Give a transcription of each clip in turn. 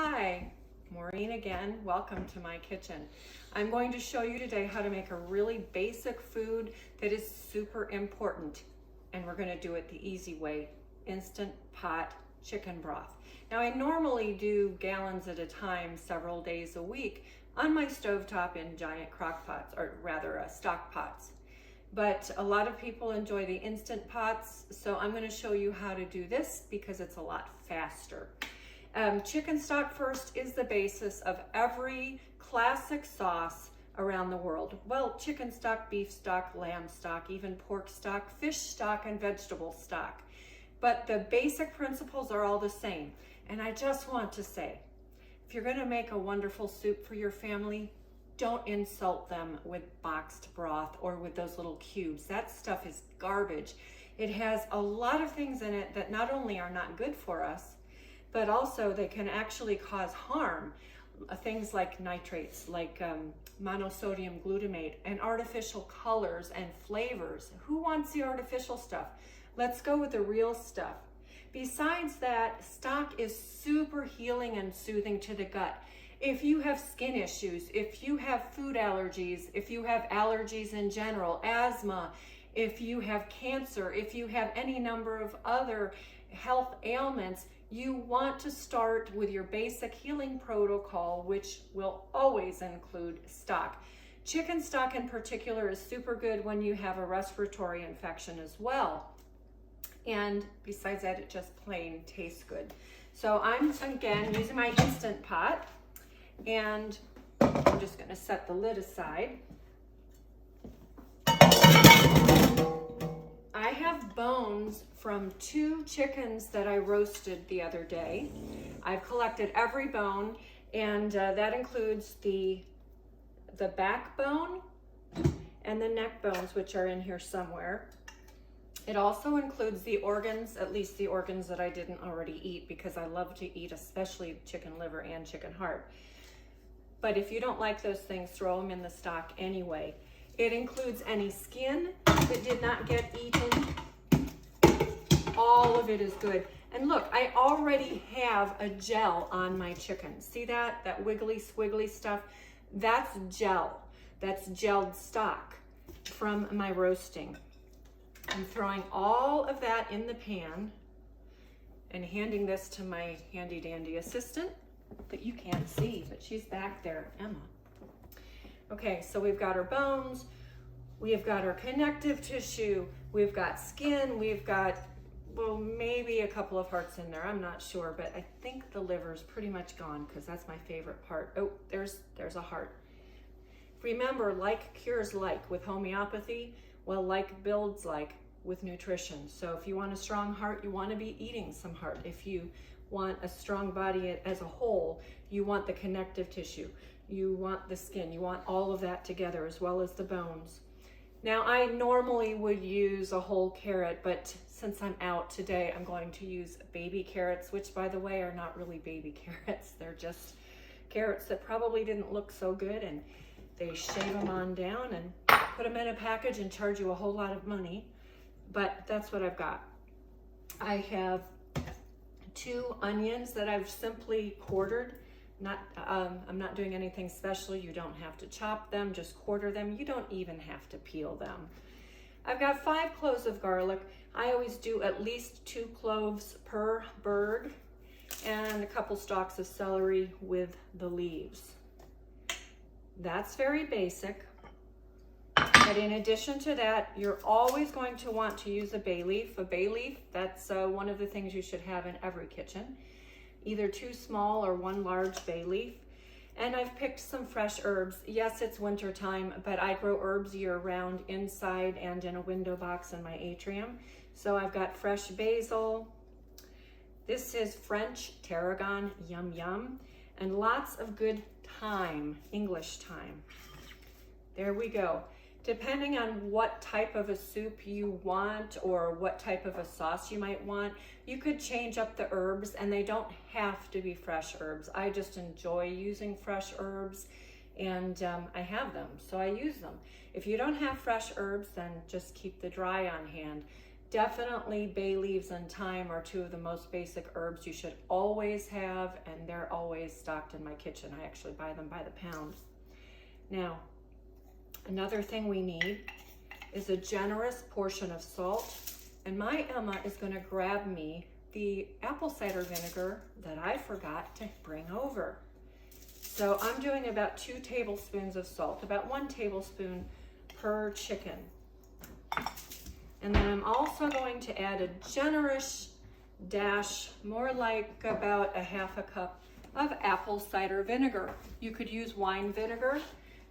Hi, Maureen again. Welcome to my kitchen. I'm going to show you today how to make a really basic food that is super important. And we're going to do it the easy way, instant pot chicken broth. Now I normally do gallons at a time, several days a week on my stovetop in giant crock pots, or rather stock pots. But a lot of people enjoy the instant pots, so I'm going to show you how to do this because it's a lot faster. Chicken stock first is the basis of every classic sauce around the world. Well, chicken stock, beef stock, lamb stock, even pork stock, fish stock, and vegetable stock. But the basic principles are all the same. And I just want to say, if you're going to make a wonderful soup for your family, don't insult them with boxed broth or with those little cubes. That stuff is garbage. It has a lot of things in it that not only are not good for us, but also they can actually cause harm. Things like nitrates, like monosodium glutamate, and artificial colors and flavors. Who wants the artificial stuff? Let's go with the real stuff. Besides that, stock is super healing and soothing to the gut. If you have skin issues, if you have food allergies, if you have allergies in general, asthma, if you have cancer, if you have any number of other health ailments, you want to start with your basic healing protocol, which will always include stock. Chicken stock in particular is super good when you have a respiratory infection as well. And besides that, it just plain tastes good. So I'm, again, using my Instant Pot, and I'm just going to set the lid aside. I have bones from 2 chickens that I roasted the other day. I've collected every bone, and that includes the backbone and the neck bones, which are in here somewhere. It also includes the organs, at least the organs that I didn't already eat, because I love to eat especially chicken liver and chicken heart. But if you don't like those things, throw them in the stock anyway. It includes any skin that did not get eaten. All of it is good. And look, I already have a gel on my chicken. See that? That wiggly squiggly stuff? That's gel. That's gelled stock from my roasting. I'm throwing all of that in the pan and handing this to my handy dandy assistant that you can't see, but she's back there, Emma. Okay, so we've got our bones, we've got our connective tissue, we've got skin, we've got, well, maybe a couple of hearts in there, I'm not sure, but I think the liver's pretty much gone because that's my favorite part. Oh, there's a heart. Remember, like cures like with homeopathy, well, like builds like with nutrition. So if you want a strong heart, you want to be eating some heart. If you want a strong body as a whole, you want the connective tissue. You want the skin, you want all of that together as well as the bones. Now I normally would use a whole carrot, but since I'm out today, I'm going to use baby carrots, which by the way are not really baby carrots. They're just carrots that probably didn't look so good, and they shave them on down and put them in a package and charge you a whole lot of money. But that's what I've got. I have 2 onions that I've simply quartered. I'm not doing anything special. You don't have to chop them, just quarter them. You don't even have to peel them. I've got 5 cloves of garlic. I always do at least 2 cloves per bird, and a couple stalks of celery with the leaves. That's very basic. But in addition to that, you're always going to want to use a bay leaf. A bay leaf, that's one of the things you should have in every kitchen. Either 2 small or 1 large bay leaf. And I've picked some fresh herbs. Yes, it's winter time, but I grow herbs year round inside and in a window box in my atrium. So I've got fresh basil. This is French tarragon, yum yum. And lots of good thyme, English thyme. There we go. Depending on what type of a soup you want or what type of a sauce you might want, you could change up the herbs, and they don't have to be fresh herbs. I just enjoy using fresh herbs, and I have them, so I use them. If you don't have fresh herbs, then just keep the dry on hand. Definitely bay leaves and thyme are two of the most basic herbs you should always have, and they're always stocked in my kitchen. I actually buy them by the pound. Now, another thing we need is a generous portion of salt, and my Emma is going to grab me the apple cider vinegar that I forgot to bring over. So I'm doing about 2 tablespoons of salt, about 1 tablespoon per chicken. And then I'm also going to add a generous dash, more like about a half a cup of apple cider vinegar. You could use wine vinegar.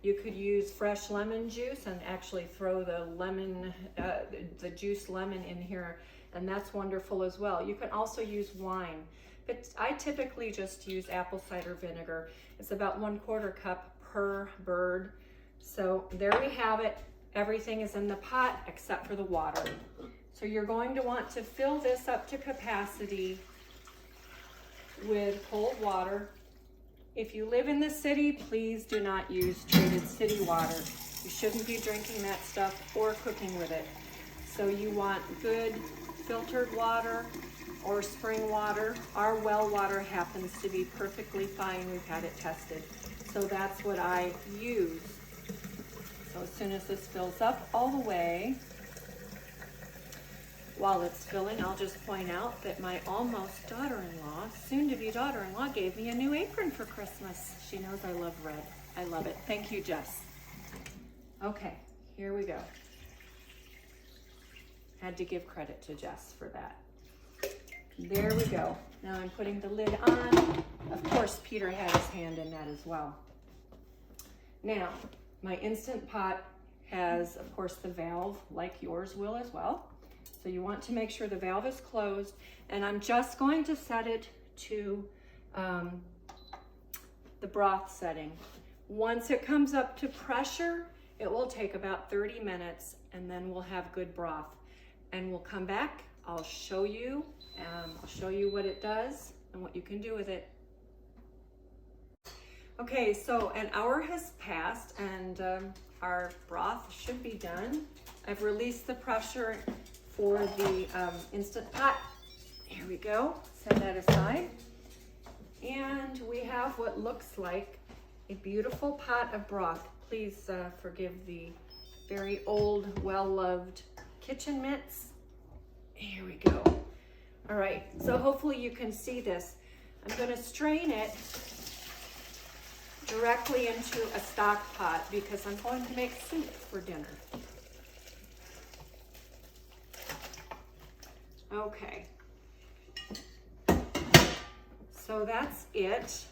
You could use fresh lemon juice and actually throw the lemon, the juiced lemon in here, and that's wonderful as well. You can also use wine, but I typically just use apple cider vinegar. It's about 1/4 cup per bird. So there we have it. Everything is in the pot except for the water. So you're going to want to fill this up to capacity with cold water. If you live in the city, please do not use treated city water. You shouldn't be drinking that stuff or cooking with it. So you want good filtered water or spring water. Our well water happens to be perfectly fine. We've had it tested. So that's what I use. So as soon as this fills up all the way, while it's filling, I'll just point out that my almost daughter-in-law, soon-to-be daughter-in-law, gave me a new apron for Christmas. She knows I love red. I love it. Thank you, Jess. Okay, here we go. Had to give credit to Jess for that. There we go. Now I'm putting the lid on. Of course, Peter had his hand in that as well. Now, my Instant Pot has, of course, the valve, like yours will as well. So you want to make sure the valve is closed, and I'm just going to set it to the broth setting. Once it comes up to pressure, it will take about 30 minutes, and then we'll have good broth. And we'll come back, I'll show you what it does and what you can do with it. Okay, so an hour has passed, and our broth should be done. I've released the pressure for the Instant Pot. Here we go, set that aside. And we have what looks like a beautiful pot of broth. Please forgive the very old, well-loved kitchen mitts. Here we go. All right, so hopefully you can see this. I'm gonna strain it directly into a stock pot because I'm going to make soup for dinner. Okay, so that's it.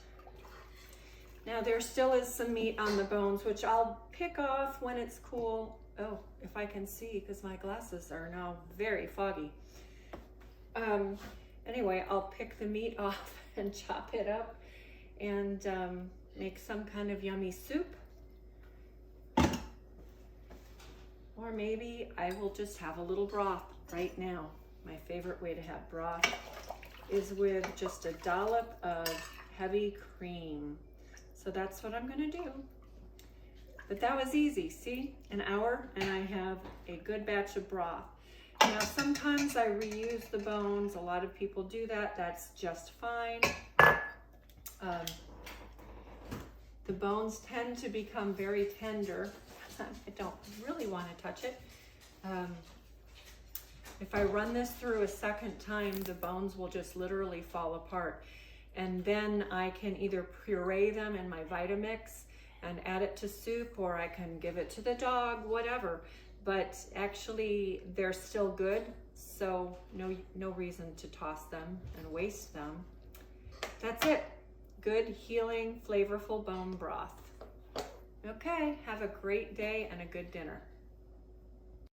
Now there still is some meat on the bones, which I'll pick off when it's cool. Oh, if I can see, because my glasses are now very foggy. Anyway, I'll pick the meat off and chop it up and make some kind of yummy soup. Or maybe I will just have a little broth right now. My favorite way to have broth is with just a dollop of heavy cream. So that's what I'm gonna do. But that was easy, see? An hour and I have a good batch of broth. Now sometimes I reuse the bones. A lot of people do that. That's just fine. The bones tend to become very tender. I don't really want to touch it. If I run this through a second time, the bones will just literally fall apart. And then I can either puree them in my Vitamix and add it to soup, or I can give it to the dog, whatever. But actually, they're still good, so no reason to toss them and waste them. That's it. Good, healing, flavorful bone broth. Okay, have a great day and a good dinner.